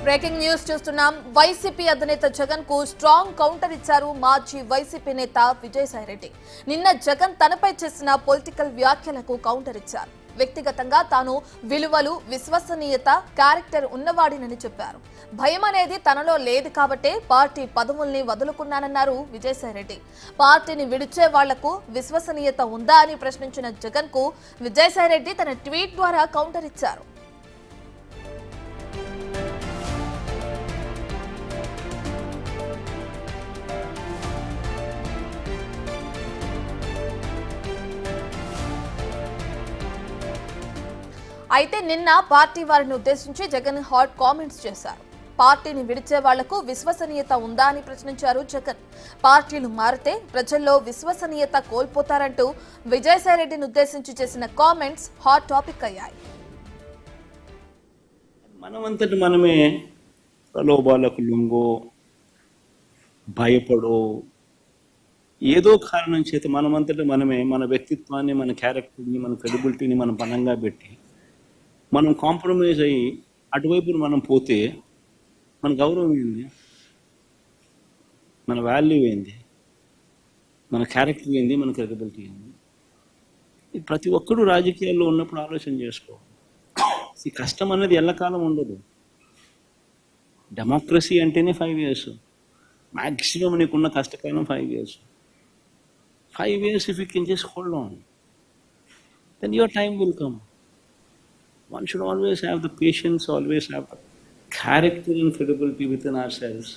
Breaking news చూస్తున్నాం. YCP అధినేత జగన్ కు స్ట్రాంగ్ కౌంటర్ ఇచ్చారు మాజీ వైసీపీ నేత విజయసాయిరెడ్డి. నిన్న జగన్ తనపై చేసిన పొలిటికల్ వ్యాఖ్యలకు కౌంటర్ ఇచ్చారు. వ్యక్తిగతంగా తాను విలువలు, విశ్వసనీయత, క్యారెక్టర్ ఉన్నవాడినని చెప్పారు. భయం అనేది తనలో లేదు కాబట్టే పార్టీ పదవుల్ని వదులుకున్నానన్నారు విజయసాయిరెడ్డి. పార్టీని విడిచే వాళ్లకు విశ్వసనీయత ఉందా అని ప్రశ్నించిన జగన్ కు విజయసాయిరెడ్డి తన ట్వీట్ ద్వారా కౌంటర్ ఇచ్చారు. అయితే నిన్న పార్టీ వారిని ఉద్దేశించి జగన్ హాట్ కామెంట్స్ చేశారు. పార్టీని విడిచే వాళ్లకు విశ్వసనీయత ఉందా అని ప్రశ్నించారు జగన్. పార్టీలు మారితే ప్రజల్లో విశ్వసనీయత కోల్పోతారంటూ విజయసాయిరెడ్డిని ఉద్దేశించి చేసిన కామెంట్స్ హాట్ టాపిక్ అయ్యాయి. మనమంతటి మనమే ప్రలోభాలకు లొంగో, భయపడో, ఏదో కారణం చేత మనమంతటి మనమే మన వ్యక్తిత్వాన్ని, మన క్యారెక్టర్ని, మన క్రెడిబిలిటీని మనం పనంగా పెట్టి మనం కాంప్రమైజ్ అయ్యి అటువైపు మనం పోతే మన గౌరవం ఏంది, మన వాల్యూ ఏంది, మన క్యారెక్టర్ ఏంది, మన క్రెడిబిలిటీ ఏంది? ప్రతి ఒక్కరూ రాజకీయాల్లో ఉన్నప్పుడు ఆలోచన చేసుకోవాలి. ఈ కష్టం అనేది ఎల్లకాలం ఉండదు. డెమోక్రసీ అంటేనే 5 years. మ్యాక్సిమం నీకున్న కష్టకాలం 5 years. 5 years if you can just hold on, then your time will come. One should always have the patience, always have the character and credibility within ourselves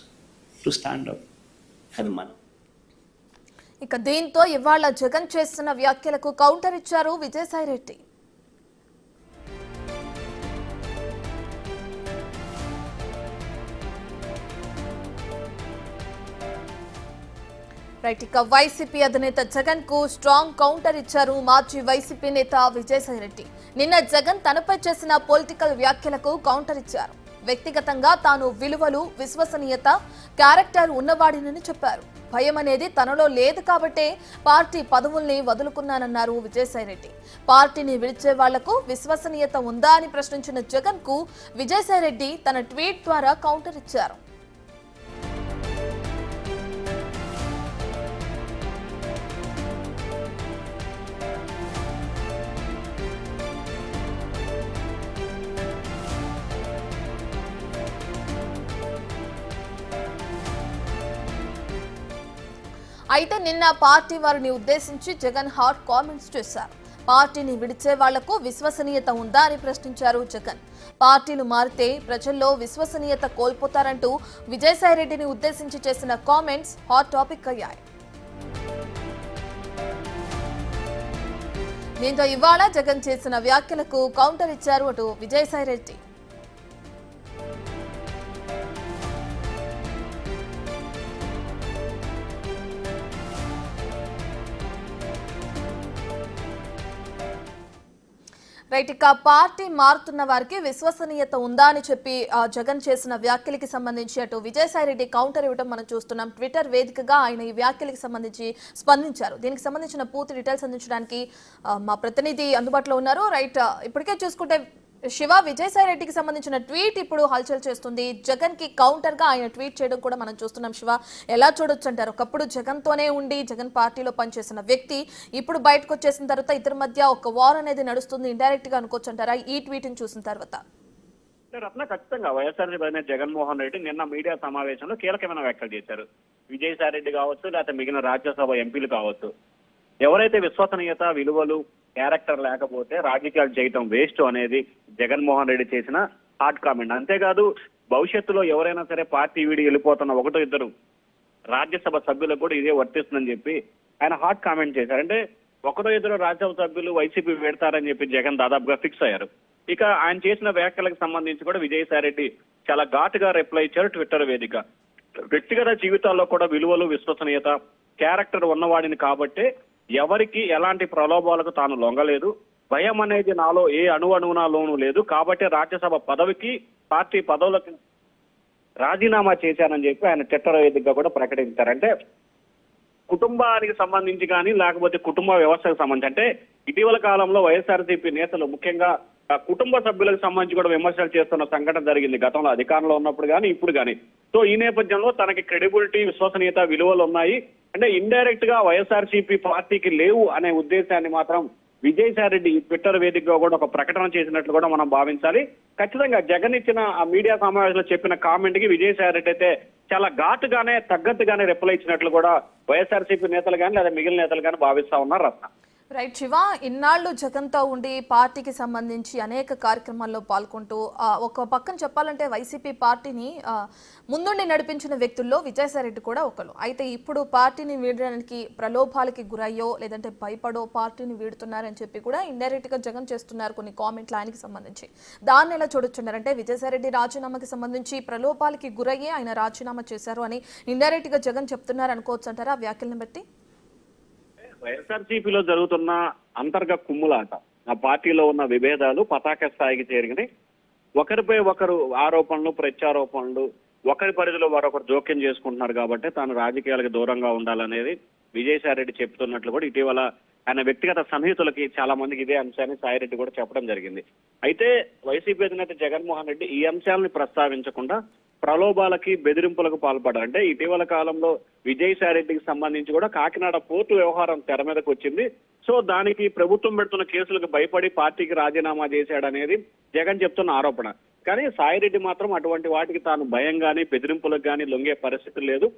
to stand up. ఇక దీంతో ఇవాళ జగన్ చేస్తున్న వ్యాఖ్యలకు counter ఇచ్చారు Vijayasai Reddy. Right, ఇక YCP అధినేత జగన్ కు strong counter ఇచ్చారు మాజీ వైసీపీ నేత విజయసాయిరెడ్డి. నిన్న జగన్ తనపై చేసిన పొలిటికల్ వ్యాఖ్యలకు కౌంటర్ ఇచ్చారు. వ్యక్తిగతంగా తాను విలువలు, విశ్వసనీయత, క్యారెక్టర్ ఉన్నవాడినని చెప్పారు. భయం అనేది తనలో లేదు కాబట్టే పార్టీ పదవుల్ని వదులుకున్నానన్నారు విజయసాయిరెడ్డి. పార్టీని విడిచే వాళ్లకు విశ్వసనీయత ఉందా అని ప్రశ్నించిన జగన్ కు విజయసాయిరెడ్డి తన ట్వీట్ ద్వారా కౌంటర్ ఇచ్చారు. అయితే నిన్న పార్టీ వారిని ఉద్దేశించి జగన్ హాట్ కామెంట్స్ చేశారు. పార్టీని విడిచే వాళ్లకు విశ్వసనీయత ఉందా అని ప్రశ్నించారు జగన్. పార్టీలు మారితే ప్రజల్లో విశ్వసనీయత కోల్పోతారంటూ విజయసాయిరెడ్డిని ఉద్దేశించి చేసిన కామెంట్స్ హాట్ టాపిక్ అయ్యాయి. దీంతో ఇవాళ జగన్ చేసిన వ్యాఖ్యలకు కౌంటర్ ఇచ్చారు అటు విజయసాయిరెడ్డి. రైట్, ఇక పార్టీ మారుతున్న వారికి విశ్వసనీయత ఉందా అని చెప్పి జగన్ చేసిన వ్యాఖ్యలకి సంబంధించి అటు విజయసాయిరెడ్డి కౌంటర్ ఇవ్వడం మనం చూస్తున్నాం. ట్విట్టర్ వేదికగా ఆయన ఈ వ్యాఖ్యలకి సంబంధించి స్పందించారు. దీనికి సంబంధించిన పూర్తి డీటెయిల్స్ అందించడానికి మా ప్రతినిధి అందుబాటులో ఉన్నారు. రైట్, ఇప్పటికే చూసుకుంటే శివ, విజయసాయిరెడ్డికి సంబంధించిన ట్వీట్ ఇప్పుడు హల్చల్ చేస్తుంది. జగన్ కి కౌంటర్ గా ఆయన ట్వీట్ చేయడం కూడా మనం చూస్తున్నాం. శివ, ఎలా చూడొచ్చు అంటారు? ఒకప్పుడు జగన్ తోనే ఉండి జగన్ పార్టీలో పనిచేసిన వ్యక్తి ఇప్పుడు బయటకు వచ్చేసిన తర్వాత ఇద్దరి మధ్య ఒక వార్ అనేది నడుస్తుంది, ఇండైరెక్ట్ గా అనుకోవచ్చు అంటారా ఈ ట్వీట్ ని చూసిన తర్వాత? రత్న, ఖచ్చితంగా వైఎస్ఆర్సీపీ జగన్మోహన్ రెడ్డి నిన్న మీడియా సమావేశంలో కీలకమైన వ్యాఖ్యలు చేశారు. విజయసాయిరెడ్డి కావచ్చు, లేకపోతే మిగిలిన రాజ్యసభ ఎంపీలు కావచ్చు, ఎవరైతే విశ్వసనీయత, విలువలు, క్యారెక్టర్ లేకపోతే రాజకీయాలు చేయటం వేస్ట్ అనేది జగన్మోహన్ రెడ్డి చేసిన హాట్ కామెంట్. అంతేకాదు, భవిష్యత్తులో ఎవరైనా సరే పార్టీ వీడి వెళ్ళిపోతున్న 1-2 రాజ్యసభ సభ్యులకు కూడా ఇదే వర్తిస్తుందని చెప్పి ఆయన హాట్ కామెంట్ చేశారు. అంటే 1-2 రాజ్యసభ సభ్యులు వైసీపీ పెడతారని చెప్పి జగన్ దాదాపుగా ఫిక్స్ అయ్యారు. ఇక ఆయన చేసిన వ్యాఖ్యలకు సంబంధించి కూడా విజయసాయిరెడ్డి చాలా ఘాటుగా రిప్లై ఇచ్చారు ట్విట్టర్ వేదిక. వ్యక్తిగత జీవితాల్లో కూడా విలువలు, విశ్వసనీయత, క్యారెక్టర్ ఉన్నవాడిని కాబట్టే ఎవరికి ఎలాంటి ప్రలోభాలకు తాను లొంగలేదు. భయం అనేది నాలో ఏ అణువునాలోనూ లేదు కాబట్టి రాజ్యసభ పదవికి, పార్టీ పదవులకు రాజీనామా చేశానని చెప్పి ఆయన ట్విట్టర్ వేదికగా కూడా ప్రకటించారంటే కుటుంబానికి సంబంధించి కానీ లేకపోతే కుటుంబ వ్యవస్థకు సంబంధించి అంటే ఇటీవల కాలంలో వైఎస్ఆర్సీపీ నేతలు ముఖ్యంగా కుటుంబ సభ్యులకు సంబంధించి కూడా విమర్శలు చేస్తున్న సంఘటన జరిగింది గతంలో అధికారంలో ఉన్నప్పుడు కానీ ఇప్పుడు కానీ. సో ఈ నేపథ్యంలో తనకి క్రెడిబిలిటీ, విశ్వసనీయత, విలువలు ఉన్నాయి అంటే ఇండైరెక్ట్ గా వైఎస్ఆర్సీపీ పార్టీకి లేవు అనే ఉద్దేశాన్ని మాత్రం విజయసాయి రెడ్డి ట్విట్టర్ వేదికగా కూడా ఒక ప్రకటన చేసినట్లు కూడా మనం భావించాలి. ఖచ్చితంగా జగన్ ఇచ్చిన ఆ మీడియా సమావేశంలో చెప్పిన కామెంట్ కి విజయసాయి రెడ్డి అయితే చాలా ఘాటుగానే తగ్గట్టుగానే రిప్లై ఇచ్చినట్లు కూడా వైఎస్ఆర్సీపీ నేతలు కానీ లేదా మిగిలిన నేతలు కానీ భావిస్తా ఉన్నారు రత్న. రైట్ శివ, ఇన్నాళ్ళు జగన్తో ఉండి పార్టీకి సంబంధించి అనేక కార్యక్రమాల్లో పాల్గొంటూ ఒక పక్కన చెప్పాలంటే వైసీపీ పార్టీని ముందుండి నడిపించిన వ్యక్తుల్లో విజయసాయి రెడ్డి కూడా ఒకరు. అయితే ఇప్పుడు పార్టీని వీడడానికి ప్రలోభాలకి గురయ్యో లేదంటే భయపడో పార్టీని వీడుతున్నారని చెప్పి కూడా ఇండైరెక్ట్ గా జగన్ చేస్తున్నారు కొన్ని కామెంట్లు ఆయనకి సంబంధించి. దాన్ని ఎలా చూడొచ్చున్నారంటే విజయసాయి రెడ్డి రాజీనామాకి సంబంధించి ప్రలోభాలకి గురయ్యే ఆయన రాజీనామా చేశారు అని ఇండైరెక్ట్ గా జగన్ చెప్తున్నారు అనుకోవచ్చు అంటారా ఆ వ్యాఖ్యలను బట్టి? వైఎస్ఆర్సీపీలో జరుగుతున్న అంతర్గత కుమ్ములాట, ఆ పార్టీలో ఉన్న విభేదాలు పతాక స్థాయికి చేరినాయి. ఒకరిపై ఒకరు ఆరోపణలు, ప్రత్యారోపణలు, ఒకరి పరిధిలో మరొకరు జోక్యం చేసుకుంటున్నారు కాబట్టి తాను రాజకీయాలకు దూరంగా ఉండాలనేది విజయసాయి రెడ్డి చెప్తున్నట్లు కూడా ఇటీవల ఆయన వ్యక్తిగత సన్నిహితులకి చాలా మందికి ఇదే అంశాన్ని సాయిరెడ్డి కూడా చెప్పడం జరిగింది. అయితే వైసీపీ అధినేత జగన్మోహన్ రెడ్డి ఈ అంశాలను ప్రస్తావించకుండా ప్రలోభాలకి, బెదిరింపులకు పాల్పడ్డారు. అంటే ఇటీవల కాలంలో విజయసాయి రెడ్డికి సంబంధించి కూడా కాకినాడ పోర్టు వ్యవహారం తెర మీదకు వచ్చింది. సో దానికి ప్రభుత్వం పెడుతున్న కేసులకు భయపడి పార్టీకి రాజీనామా చేశాడనేది జగన్ చెప్తున్న ఆరోపణ. కానీ సాయిరెడ్డి మాత్రం అటువంటి వాటికి తాను భయం గానీ, బెదిరింపులకు గానీ లొంగే పరిస్థితి లేదు.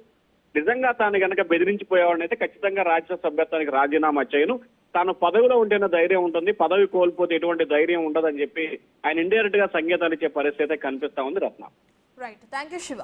నిజంగా తాను గనక బెదిరించిపోయేవాడిని అయితే ఖచ్చితంగా రాజ్యసభ సభ్యత్వానికి రాజీనామా చేయను, తాను పదవిలో ఉంటేనే ధైర్యం ఉంటుంది, పదవి కోల్పోతే ఎటువంటి ధైర్యం ఉండదని చెప్పి ఆయన ఇండైరెక్ట్ గా సంకేతాలు ఇచ్చే పరిస్థితి కనిపిస్తా ఉంది Ratna. Right, thank you Shiva.